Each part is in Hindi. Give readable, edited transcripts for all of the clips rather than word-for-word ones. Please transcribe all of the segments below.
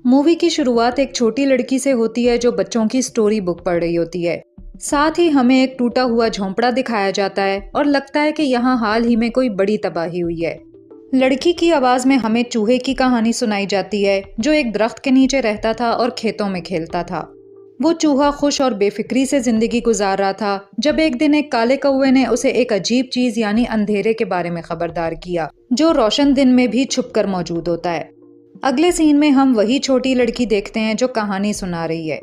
मूवी की शुरुआत एक छोटी लड़की से होती है जो बच्चों की स्टोरी बुक पढ़ रही होती है। साथ ही हमें एक टूटा हुआ झोंपड़ा दिखाया जाता है और लगता है कि यहाँ हाल ही में कोई बड़ी तबाही हुई है। लड़की की आवाज़ में हमें चूहे की कहानी सुनाई जाती है जो एक दरख्त के नीचे रहता था और खेतों में खेलता था। वो चूहा खुश और बेफिक्री से जिंदगी गुजार रहा था जब एक दिन एक काले कौवे ने उसे एक अजीब चीज यानी अंधेरे के बारे में खबरदार किया जो रोशन दिन में भी छुपकर मौजूद होता है। अगले सीन में हम वही छोटी लड़की देखते हैं जो कहानी सुना रही है।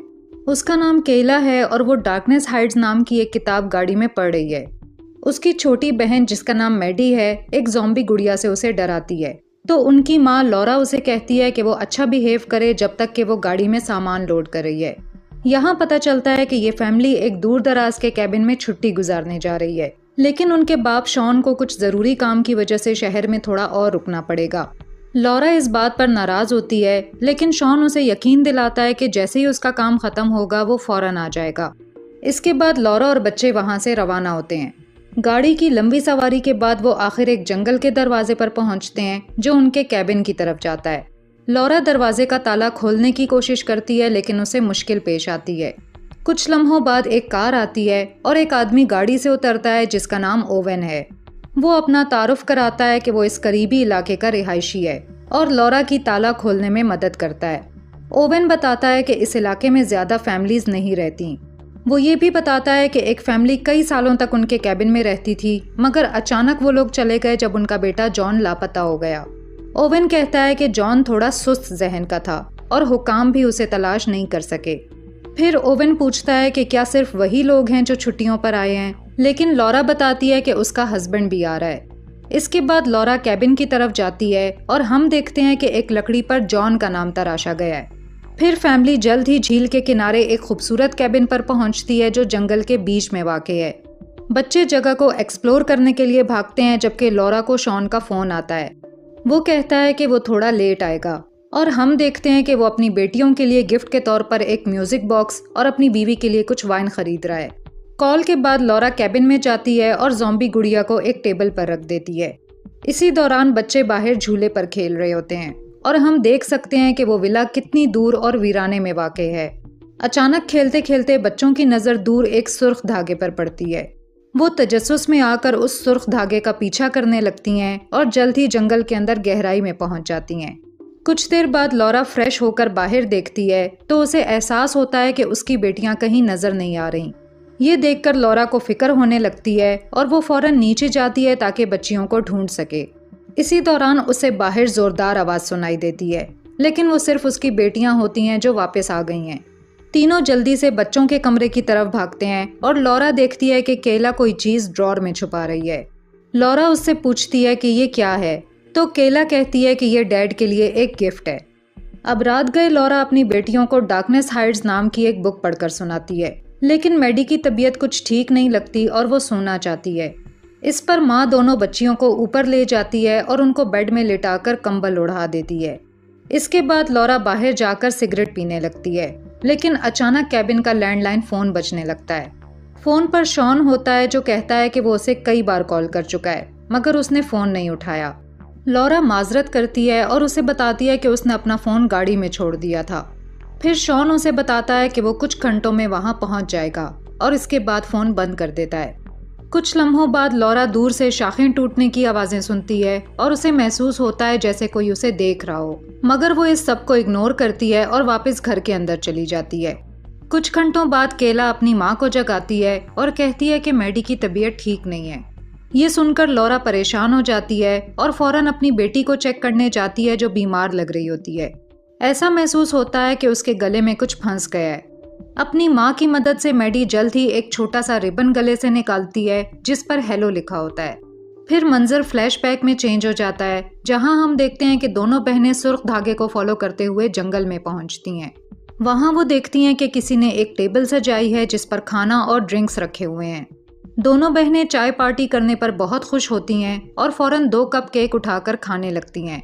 उसका नाम केला है और वो डार्कनेस हाइड्स नाम की एक किताब गाड़ी में पढ़ रही है। उसकी छोटी बहन जिसका नाम मैडी है एक ज़ॉम्बी गुड़िया से उसे डराती है, तो उनकी माँ लॉरा उसे कहती है कि वो अच्छा बिहेव करे जब तक कि वो गाड़ी में सामान लोड कर रही है। यहाँ पता चलता है कि ये फैमिली एक दूर दराज के कैबिन में छुट्टी गुजारने जा रही है, लेकिन उनके बाप शॉन को कुछ ज़रूरी काम की वजह से शहर में थोड़ा और रुकना पड़ेगा। लॉरा इस बात पर नाराज़ होती है, लेकिन शॉन उसे यकीन दिलाता है कि जैसे ही उसका काम ख़त्म होगा वो फ़ौरन आ जाएगा। इसके बाद लॉरा और बच्चे वहाँ से रवाना होते हैं। गाड़ी की लंबी सवारी के बाद वो आखिर एक जंगल के दरवाजे पर पहुँचते हैं जो उनके कैबिन की तरफ जाता है। लॉरा दरवाजे का ताला खोलने की कोशिश करती है लेकिन उसे मुश्किल पेश आती है। कुछ लम्हों बाद एक कार आती है और एक आदमी गाड़ी से उतरता है जिसका नाम ओवेन है। वो अपना तारुफ कराता है कि वो इस करीबी इलाके का रिहायशी है और लॉरा की ताला खोलने में मदद करता है। ओवेन बताता है कि इस इलाके में ज़्यादा फैमिलीज नहीं रहती। वो ये भी बताता है कि एक फैमिली कई सालों तक उनके कैबिन में रहती थी, मगर अचानक वो लोग चले गए जब उनका बेटा जॉन लापता हो गया। ओवेन कहता है कि जॉन थोड़ा सुस्त जहन का था और हुकाम भी उसे तलाश नहीं कर सके। फिर ओवेन पूछता है कि क्या सिर्फ वही लोग हैं जो छुट्टियों पर आए हैं, लेकिन लॉरा बताती है कि उसका हस्बैंड भी आ रहा है। इसके बाद लॉरा कैबिन की तरफ जाती है और हम देखते हैं कि एक लकड़ी पर जॉन का नाम तराशा गया है। फिर फैमिली जल्द ही झील के किनारे एक खूबसूरत कैबिन पर पहुंचती है जो जंगल के बीच में वाक़ है। बच्चे जगह को एक्सप्लोर करने के लिए भागते हैं जबकि लॉरा को शॉन का फ़ोन आता है। वो कहता है कि वो थोड़ा लेट आएगा और हम देखते हैं कि वो अपनी बेटियों के लिए गिफ्ट के तौर पर एक म्यूजिक बॉक्स और अपनी बीवी के लिए कुछ वाइन खरीद रहा है। कॉल के बाद लॉरा कैबिन में जाती है और ज़ॉम्बी गुड़िया को एक टेबल पर रख देती है। इसी दौरान बच्चे बाहर झूले पर खेल रहे होते हैं और हम देख सकते हैं कि वो विला कितनी दूर और वीराने में वाक़ है। अचानक खेलते खेलते बच्चों की नज़र दूर एक सुर्ख धागे पर पड़ती है। वो तजस्सुस में आकर उस सुर्ख धागे का पीछा करने लगती हैं और जल्द ही जंगल के अंदर गहराई में पहुंच जाती हैं। कुछ देर बाद लॉरा फ्रेश होकर बाहर देखती है तो उसे एहसास होता है कि उसकी बेटियां कहीं नजर नहीं आ रहीं। ये देखकर लॉरा को फिक्र होने लगती है और वो फौरन नीचे जाती है ताकि बच्चियों को ढूंढ सके। इसी दौरान उसे बाहर जोरदार आवाज़ सुनाई देती है, लेकिन वो सिर्फ उसकी बेटियां होती हैं जो वापस आ गई हैं। तीनों जल्दी से बच्चों के कमरे की तरफ भागते हैं और लॉरा देखती है कि केला कोई चीज़ ड्रॉर में छुपा रही है। लॉरा उससे पूछती है कि ये क्या है, तो केला कहती है कि ये डैड के लिए एक गिफ्ट है। अब रात गए लॉरा अपनी बेटियों को डार्कनेस हाइड्स नाम की एक बुक पढ़कर सुनाती है, लेकिन मैडी की तबीयत कुछ ठीक नहीं लगती और वो सोना चाहती है। इस पर माँ दोनों बच्चियों को ऊपर ले जाती है और उनको बेड में लिटाकर कंबल ओढ़ा देती है। इसके बाद लॉरा बाहर जाकर सिगरेट पीने लगती है, लेकिन अचानक कैबिन का लैंडलाइन फ़ोन बजने लगता है। फ़ोन पर शॉन होता है जो कहता है कि वो उसे कई बार कॉल कर चुका है, मगर उसने फ़ोन नहीं उठाया। लॉरा माजरत करती है और उसे बताती है कि उसने अपना फ़ोन गाड़ी में छोड़ दिया था। फिर शॉन उसे बताता है कि वो कुछ घंटों में वहाँ पहुँच जाएगा और इसके बाद फ़ोन बंद कर देता है। कुछ लम्हों बाद लॉरा दूर से शाखें टूटने की आवाज़ें सुनती है और उसे महसूस होता है जैसे कोई उसे देख रहा हो, मगर वो इस सब को इग्नोर करती है और वापस घर के अंदर चली जाती है। कुछ घंटों बाद केला अपनी माँ को जगाती है और कहती है कि मैडी की तबीयत ठीक नहीं है। ये सुनकर लॉरा परेशान हो जाती है और फौरन अपनी बेटी को चेक करने जाती है जो बीमार लग रही होती है। ऐसा महसूस होता है कि उसके गले में कुछ फंस गया है। अपनी माँ की मदद से मैडी जल्द ही एक छोटा सा रिबन गले से निकालती है जिस पर हेलो लिखा होता है। फिर मंजर फ्लैशबैक में चेंज हो जाता है, जहां हम देखते हैं कि दोनों बहनें सुर्ख धागे को फॉलो करते हुए जंगल में पहुंचती हैं। वहां वो देखती हैं कि किसी ने एक टेबल सजाई है जिस पर खाना और ड्रिंक्स रखे हुए हैं। दोनों बहनें चाय पार्टी करने पर बहुत खुश होती हैं और फौरन 2 कप केक उठाकर खाने लगती हैं।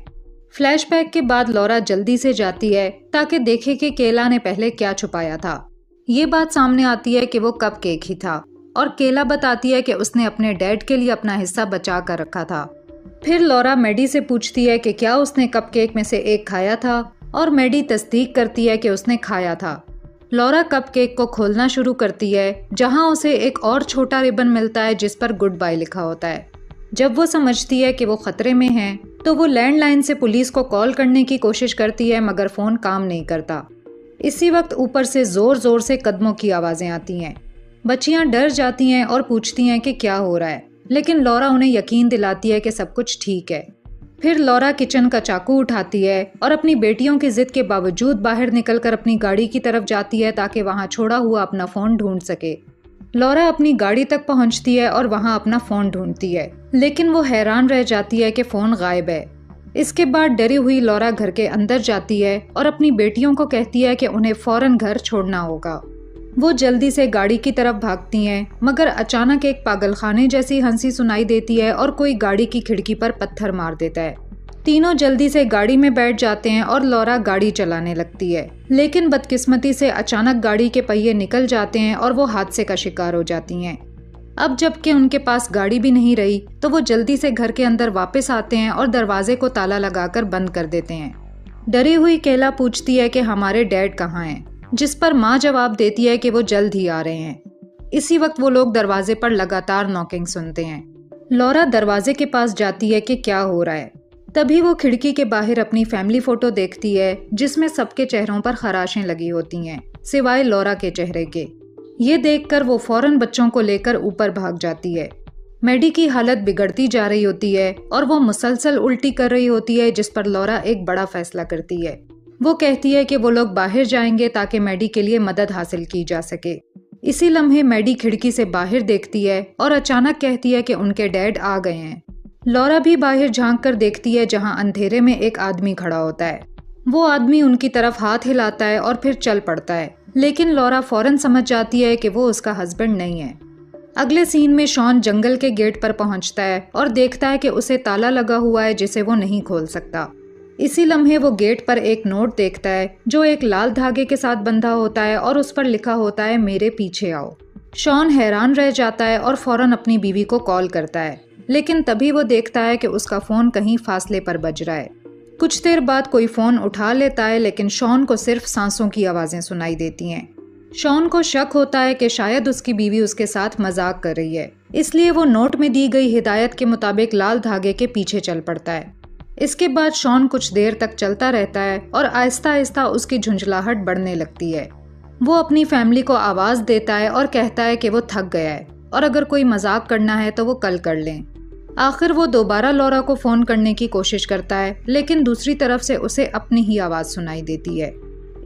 फ्लैशबैक के बाद लॉरा जल्दी से जाती है ताकि देखे कि केला ने पहले क्या छुपाया था। ये बात सामने आती है कि वो कप केक ही था और केला बताती है कि उसने अपने डैड के लिए अपना हिस्सा बचा कर रखा था। फिर लॉरा मैडी से पूछती है कि क्या उसने कपकेक में से एक खाया था, और मैडी तस्दीक करती है कि उसने खाया था। लॉरा कपकेक को खोलना शुरू करती है, जहां उसे एक और छोटा रिबन मिलता है जिस पर गुड बाय लिखा होता है। जब वो समझती है कि वो खतरे में है तो वो लैंडलाइन से पुलिस को कॉल करने की कोशिश करती है, मगर फ़ोन काम नहीं करता। इसी वक्त ऊपर से ज़ोर ज़ोर से कदमों की आवाज़ें आती हैं। बच्चियां डर जाती हैं और पूछती हैं कि क्या हो रहा है, लेकिन लॉरा उन्हें यकीन दिलाती है कि सब कुछ ठीक है। फिर लॉरा किचन का चाकू उठाती है और अपनी बेटियों की जिद के बावजूद बाहर निकलकर अपनी गाड़ी की तरफ जाती है ताकि वहां छोड़ा हुआ अपना फ़ोन ढूंढ सके। लॉरा अपनी गाड़ी तक पहुंचती है और वहां अपना फ़ोन ढूंढती है, लेकिन वो हैरान रह जाती है कि फ़ोन गायब है। इसके बाद डरी हुई लॉरा घर के अंदर जाती है और अपनी बेटियों को कहती है कि उन्हें फ़ौरन घर छोड़ना होगा। वो जल्दी से गाड़ी की तरफ भागती हैं, मगर अचानक एक पागलखाने जैसी हंसी सुनाई देती है और कोई गाड़ी की खिड़की पर पत्थर मार देता है। तीनों जल्दी से गाड़ी में बैठ जाते हैं और लॉरा गाड़ी चलाने लगती है, लेकिन बदकिस्मती से अचानक गाड़ी के पहिए निकल जाते हैं और वो हादसे का शिकार हो जाती हैं। अब जबकि उनके पास गाड़ी भी नहीं रही तो वो जल्दी से घर के अंदर वापस आते हैं और दरवाजे को ताला लगाकर बंद कर देते हैं। डरी हुई केला पूछती है कि हमारे डैड कहाँ हैं, जिस पर माँ जवाब देती है कि वो जल्द ही आ रहे हैं। इसी वक्त वो लोग दरवाजे पर लगातार नॉकिंग सुनते हैं। लॉरा दरवाजे के पास जाती है कि क्या हो रहा है। तभी वो खिड़की के बाहर अपनी फैमिली फोटो देखती है, जिसमें सबके चेहरों पर खराशें लगी होती हैं, सिवाय लॉरा के चेहरे के। ये देखकर वो फौरन बच्चों को लेकर ऊपर भाग जाती है। मैडी की हालत बिगड़ती जा रही होती है और वो मुसलसल उल्टी कर रही होती है, जिस पर लॉरा एक बड़ा फैसला करती है। वो कहती है कि वो लोग बाहर जाएंगे ताकि मैडी के लिए मदद हासिल की जा सके। इसी लम्हे मैडी खिड़की से बाहर देखती है और अचानक कहती है कि उनके डैड आ गए हैं। लॉरा भी बाहर झांक कर देखती है, जहां अंधेरे में एक आदमी खड़ा होता है। वो आदमी उनकी तरफ हाथ हिलाता है और फिर चल पड़ता है, लेकिन लॉरा फौरन समझ जाती है कि वो उसका हस्बैंड नहीं है। अगले सीन में शॉन जंगल के गेट पर पहुंचता है और देखता है कि उसे ताला लगा हुआ है जिसे वो नहीं खोल सकता। इसी लम्हे वो गेट पर एक नोट देखता है जो एक लाल धागे के साथ बंधा होता है और उस पर लिखा होता है, मेरे पीछे आओ। शॉन हैरान रह जाता है और फौरन अपनी बीवी को कॉल करता है, लेकिन तभी वो देखता है कि उसका फ़ोन कहीं फासले पर बज रहा है। कुछ देर बाद कोई फ़ोन उठा लेता है, लेकिन शॉन को सिर्फ सांसों की आवाज़ें सुनाई देती हैं। शॉन को शक होता है कि शायद उसकी बीवी उसके साथ मजाक कर रही है, इसलिए वो नोट में दी गई हिदायत के मुताबिक लाल धागे के पीछे चल पड़ता है। इसके बाद शॉन कुछ देर तक चलता रहता है और आहिस्ता आहिस्ता उसकी झुंझलाहट बढ़ने लगती है। वो अपनी फैमिली को आवाज़ देता है और कहता है कि वो थक गया है और अगर कोई मजाक करना है तो वो कल कर लें। आखिर वो दोबारा लॉरा को फ़ोन करने की कोशिश करता है, लेकिन दूसरी तरफ से उसे अपनी ही आवाज़ सुनाई देती है।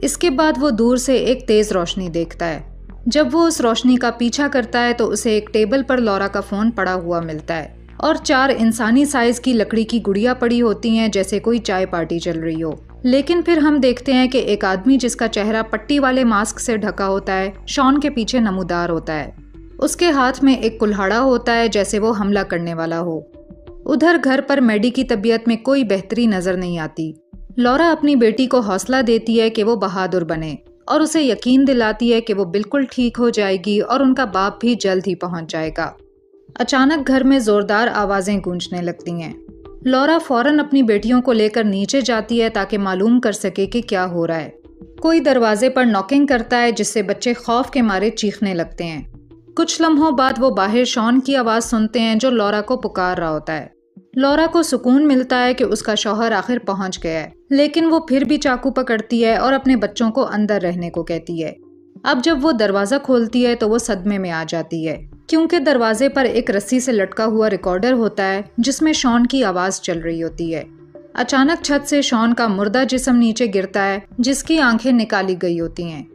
इसके बाद वो दूर से एक तेज़ रोशनी देखता है। जब वो उस रोशनी का पीछा करता है तो उसे एक टेबल पर लॉरा का फ़ोन पड़ा हुआ मिलता है और 4 इंसानी साइज की लकड़ी की गुड़ियाँ पड़ी होती हैं, जैसे कोई चाय पार्टी चल रही हो। लेकिन फिर हम देखते हैं कि एक आदमी जिसका चेहरा पट्टी वाले मास्क से ढका होता है, शॉन के पीछे नमूदार होता है। उसके हाथ में एक कुल्हाड़ा होता है, जैसे वो हमला करने वाला हो। उधर घर पर मैडी की तबीयत में कोई बेहतरी नजर नहीं आती। लॉरा अपनी बेटी को हौसला देती है कि वो बहादुर बने और उसे यकीन दिलाती है कि वो बिल्कुल ठीक हो जाएगी और उनका बाप भी जल्द ही पहुंच जाएगा। अचानक घर में जोरदार आवाजें गूंजने लगती हैं। लॉरा फौरन अपनी बेटियों को लेकर नीचे जाती है ताकि मालूम कर सके कि क्या हो रहा है। कोई दरवाजे पर नॉकिंग करता है, जिससे बच्चे खौफ के मारे चीखने लगते हैं। कुछ लम्हों बाद वो बाहर शॉन की आवाज़ सुनते हैं जो लॉरा को पुकार रहा होता है। लॉरा को सुकून मिलता है कि उसका शौहर आखिर पहुंच गया है, लेकिन वो फिर भी चाकू पकड़ती है और अपने बच्चों को अंदर रहने को कहती है। अब जब वो दरवाज़ा खोलती है तो वो सदमे में आ जाती है, क्योंकि दरवाजे पर एक रस्सी से लटका हुआ रिकॉर्डर होता है जिसमें शॉन की आवाज़ चल रही होती है। अचानक छत से शॉन का मुर्दा जिस्म नीचे गिरता है, जिसकी आंखें निकाली गई होती हैं।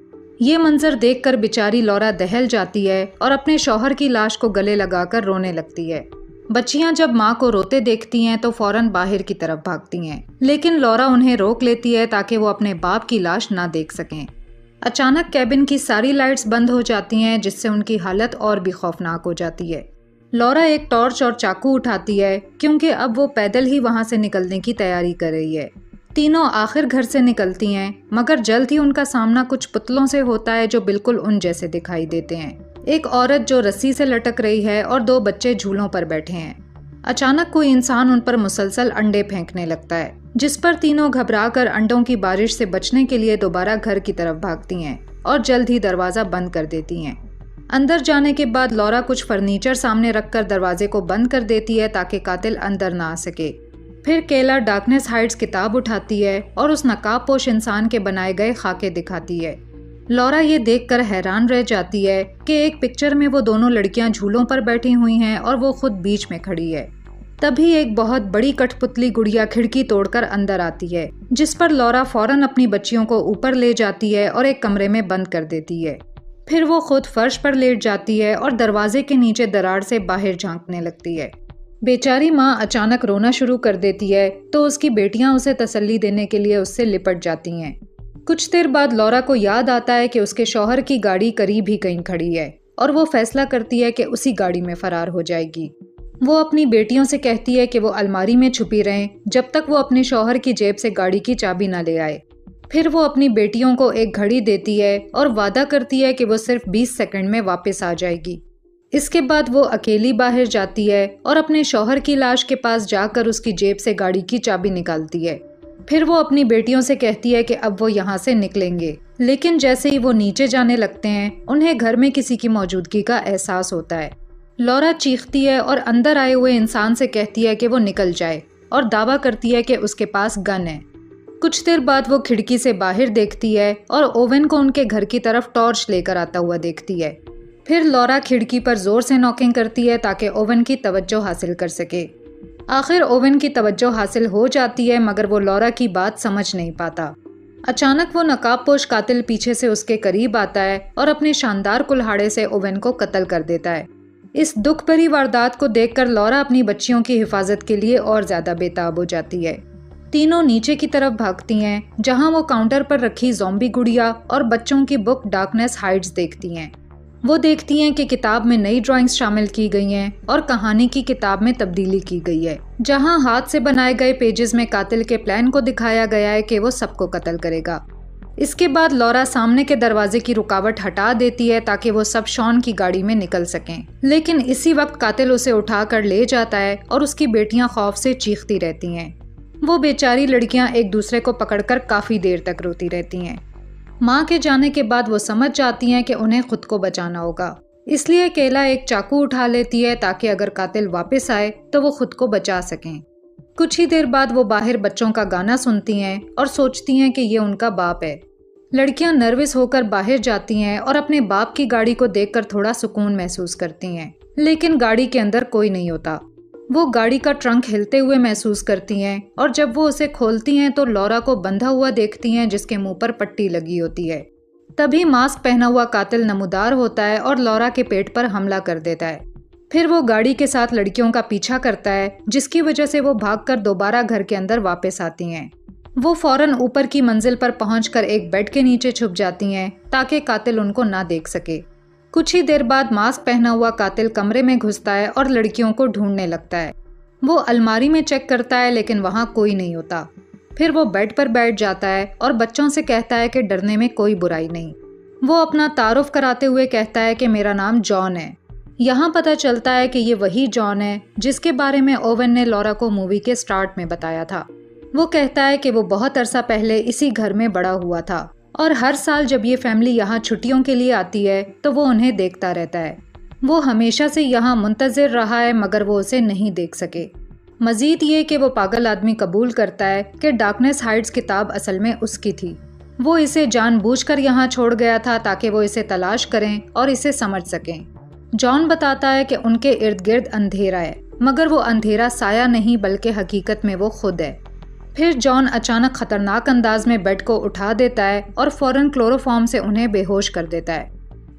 ये मंजर देखकर बेचारी लॉरा दहल जाती है और अपने शौहर की लाश को गले लगाकर रोने लगती है। बच्चियां जब माँ को रोते देखती हैं तो फौरन बाहर की तरफ भागती हैं, लेकिन लॉरा उन्हें रोक लेती है ताकि वो अपने बाप की लाश ना देख सकें। अचानक कैबिन की सारी लाइट्स बंद हो जाती हैं, जिससे उनकी हालत और भी खौफनाक हो जाती है। लॉरा एक टॉर्च और चाकू उठाती है, क्योंकि अब वो पैदल ही वहाँ से निकलने की तैयारी कर रही है। तीनों आखिर घर से निकलती हैं, मगर जल्द ही उनका सामना कुछ पुतलों से होता है जो बिल्कुल उन जैसे दिखाई देते हैं। एक औरत जो रस्सी से लटक रही है और 2 बच्चे झूलों पर बैठे हैं। अचानक कोई इंसान उन पर मुसलसल अंडे फेंकने लगता है, जिस पर तीनों घबराकर अंडों की बारिश से बचने के लिए दोबारा घर की तरफ भागती हैं और जल्द ही दरवाज़ा बंद कर देती हैं। अंदर जाने के बाद लॉरा कुछ फर्नीचर सामने रखकर दरवाजे को बंद कर देती है ताकि कातिल अंदर ना आ सके। फिर केला डार्कनेस हाइट्स किताब उठाती है और उस नकाबपोश इंसान के बनाए गए खाके दिखाती है। लॉरा ये देखकर हैरान रह जाती है कि एक पिक्चर में वो दोनों लड़कियां झूलों पर बैठी हुई हैं और वो खुद बीच में खड़ी है। तभी एक बहुत बड़ी कठपुतली गुड़िया खिड़की तोड़कर अंदर आती है, जिस पर लॉरा फौरन अपनी बच्चियों को ऊपर ले जाती है और एक कमरे में बंद कर देती है। फिर वो खुद फर्श पर लेट जाती है और दरवाजे के नीचे दरार से बाहर झांकने लगती है। बेचारी माँ अचानक रोना शुरू कर देती है तो उसकी बेटियां उसे तसल्ली देने के लिए उससे लिपट जाती हैं। कुछ देर बाद लॉरा को याद आता है कि उसके शौहर की गाड़ी करीब ही कहीं खड़ी है और वो फैसला करती है कि उसी गाड़ी में फरार हो जाएगी। वो अपनी बेटियों से कहती है कि वो अलमारी में छुपी रहें जब तक वो अपने शौहर की जेब से गाड़ी की चाबी न ले आए। फिर वो अपनी बेटियों को एक घड़ी देती है और वादा करती है कि वो सिर्फ 20 सेकंड में वापस आ जाएगी। इसके बाद वो अकेली बाहर जाती है और अपने शौहर की लाश के पास जाकर उसकी जेब से गाड़ी की चाबी निकालती है। फिर वो अपनी बेटियों से कहती है कि अब वो यहाँ से निकलेंगे, लेकिन जैसे ही वो नीचे जाने लगते हैं उन्हें घर में किसी की मौजूदगी का एहसास होता है। लॉरा चीखती है और अंदर आए हुए इंसान से कहती है कि वो निकल जाए और दावा करती है कि उसके पास गन है। कुछ देर बाद वो खिड़की से बाहर देखती है और ओवन को उनके घर की तरफ टॉर्च लेकर आता हुआ देखती है। फिर लॉरा खिड़की पर जोर से नॉकिंग करती है ताकि ओवन की तवज्जो हासिल कर सके। आखिर ओवन की तवज्जो हासिल हो जाती है, मगर वो लॉरा की बात समझ नहीं पाता। अचानक वो नकाबपोश कातिल पीछे से उसके करीब आता है और अपने शानदार कुल्हाड़े से ओवन को कत्ल कर देता है। इस दुख भरी वारदात को देखकर लॉरा अपनी बच्चियों की हिफाजत के लिए और ज्यादा बेताब हो जाती है। तीनों नीचे की तरफ भागती हैं, जहां वो काउंटर पर रखी ज़ॉम्बी गुड़िया और बच्चों की बुक डार्कनेस हाइट्स देखती हैं। वो देखती हैं कि किताब में नई ड्राइंग्स शामिल की गई हैं और कहानी की किताब में तब्दीली की गई है, जहां हाथ से बनाए गए पेजेस में कातिल के प्लान को दिखाया गया है कि वो सबको कत्ल करेगा। इसके बाद लॉरा सामने के दरवाजे की रुकावट हटा देती है ताकि वो सब शॉन की गाड़ी में निकल सकें, लेकिन इसी वक्त कातिल उसे उठाकर ले जाता है और उसकी बेटियां खौफ से चीखती रहती हैं। वो बेचारी लड़कियां एक दूसरे को पकड़कर काफी देर तक रोती रहती हैं। माँ के जाने के बाद वो समझ जाती हैं कि उन्हें खुद को बचाना होगा, इसलिए केला एक चाकू उठा लेती है ताकि अगर कातिल वापस आए तो वो खुद को बचा सकें। कुछ ही देर बाद वो बाहर बच्चों का गाना सुनती हैं और सोचती हैं कि ये उनका बाप है। लड़कियां नर्वस होकर बाहर जाती हैं और अपने बाप की गाड़ी को देखकर थोड़ा सुकून महसूस करती हैं, लेकिन गाड़ी के अंदर कोई नहीं होता। वो गाड़ी का ट्रंक हिलते हुए महसूस करती हैं और जब वो उसे खोलती हैं तो लॉरा को बंधा हुआ देखती हैं जिसके मुंह पर पट्टी लगी होती है। तभी मास्क पहना हुआ कातिल नमूदार होता है और लॉरा के पेट पर हमला कर देता है। फिर वो गाड़ी के साथ लड़कियों का पीछा करता है, जिसकी वजह से वो भागकर दोबारा घर के अंदर वापस आती हैं। वो फौरन ऊपर की मंजिल पर पहुंचकर एक बेड के नीचे छुप जाती हैं ताकि कातिल उनको ना देख सके। कुछ ही देर बाद मास्क पहना हुआ कातिल कमरे में घुसता है और लड़कियों को ढूंढने लगता है। वो अलमारी में चेक करता है लेकिन वहां कोई नहीं होता। फिर वो बेड पर बैठ जाता है और बच्चों से कहता है कि डरने में कोई बुराई नहीं। वो अपना तारुफ कराते हुए कहता है कि मेरा नाम जॉन है। यहाँ पता चलता है कि ये वही जॉन है जिसके बारे में ओवन ने लॉरा को मूवी के स्टार्ट में बताया था। वो कहता है कि वो बहुत अरसा पहले इसी घर में बड़ा हुआ था और हर साल जब ये फैमिली यहाँ छुट्टियों के लिए आती है तो वो उन्हें देखता रहता है। वो हमेशा से यहाँ मुंतज़िर रहा है मगर वो उसे नहीं देख सके। मज़ीद ये कि वो पागल आदमी कबूल करता है कि डार्कनेस हाइट्स किताब असल में उसकी थी। वो इसे जानबूझकर यहाँ छोड़ गया था ताकि वो इसे तलाश करें और इसे समझ सकें। जॉन बताता है कि उनके इर्द गिर्द अंधेरा है, मगर वो अंधेरा साया नहीं बल्कि हकीकत में वो खुद है। फिर जॉन अचानक खतरनाक अंदाज में बेड को उठा देता है और फौरन क्लोरोफॉर्म से उन्हें बेहोश कर देता है।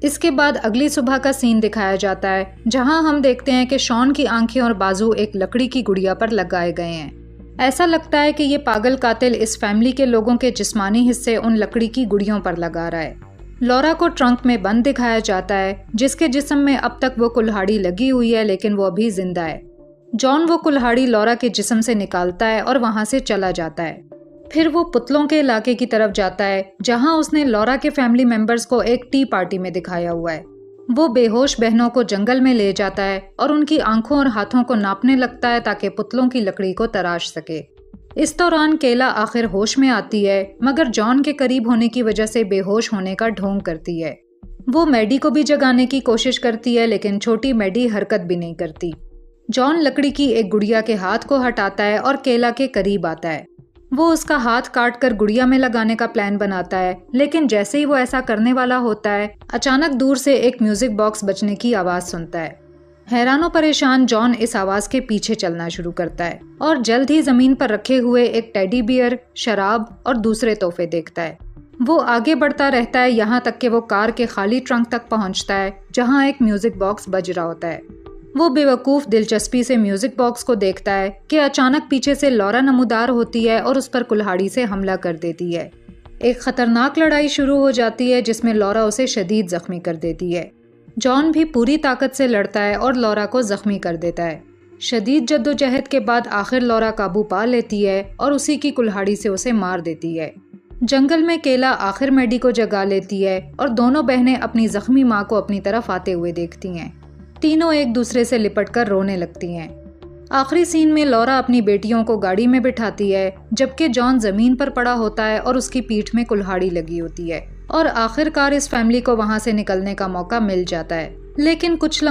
इसके बाद अगली सुबह का सीन दिखाया जाता है, जहां हम देखते हैं कि शॉन की आंखें और बाजू एक लकड़ी की गुड़िया पर लगाए गए हैं। ऐसा लगता है कि ये पागल कातिल इस फैमिली के लोगों के जिस्मानी हिस्से उन लकड़ी की गुड़ियों पर लगा रहा है। लॉरा को ट्रंक में बंद दिखाया जाता है, जिसके जिस्म में अब तक वो कुल्हाड़ी लगी हुई है, लेकिन वो अभी जिंदा है। जॉन वो कुल्हाड़ी लॉरा के जिस्म से निकालता है और वहां से चला जाता है। फिर वो पुतलों के इलाके की तरफ जाता है, जहां उसने लॉरा के फैमिली मेंबर्स को एक टी पार्टी में दिखाया हुआ है। वो बेहोश बहनों को जंगल में ले जाता है और उनकी आंखों और हाथों को नापने लगता है ताकि पुतलों की लकड़ी को तराश सके। इस दौरान केला आखिर होश में आती है, मगर जॉन के करीब होने की वजह से बेहोश होने का ढोंग करती है। वो मैडी को भी जगाने की कोशिश करती है, लेकिन छोटी मैडी हरकत भी नहीं करती। जॉन लकड़ी की एक गुड़िया के हाथ को हटाता है और केला के करीब आता है। वो उसका हाथ काट कर गुड़िया में लगाने का प्लान बनाता है, लेकिन जैसे ही वो ऐसा करने वाला होता है, अचानक दूर से एक म्यूजिक बॉक्स बजने की आवाज सुनता है। हैरानो परेशान जॉन इस आवाज के पीछे चलना शुरू करता है और जल्द ही जमीन पर रखे हुए एक टेडी बियर, शराब और दूसरे तोहफे देखता है। वो आगे बढ़ता रहता है, यहाँ तक कि वो कार के खाली ट्रंक तक पहुँचता है, जहाँ एक म्यूजिक बॉक्स बज रहा होता है। वो बेवकूफ़ दिलचस्पी से म्यूजिक बॉक्स को देखता है कि अचानक पीछे से लौरा नमूदार होती है और उस पर कुल्हाड़ी से हमला कर देती है। एक खतरनाक लड़ाई शुरू हो जाती है, जिसमें लौरा उसे शदीद जख्मी कर देती है। जॉन भी पूरी ताकत से लड़ता है और लौरा को जख्मी कर देता है। शदीद जद्दोजहद के बाद आखिर लौरा काबू पा लेती है और उसी की कुल्हाड़ी से उसे मार देती है। जंगल में केला आखिर मैडी को जगा लेती है और दोनों बहनें अपनी जख्मी माँ को अपनी तरफ आते हुए देखती हैं। तीनों एक दूसरे से लिपटकर रोने लगती हैं। आखिरी सीन में लौरा अपनी बेटियों को गाड़ी में बिठाती है, जबकि जॉन जमीन पर पड़ा होता है और उसकी पीठ में कुल्हाड़ी लगी होती है। और आखिरकार इस फैमिली को वहां से निकलने का मौका मिल जाता है, लेकिन कुछ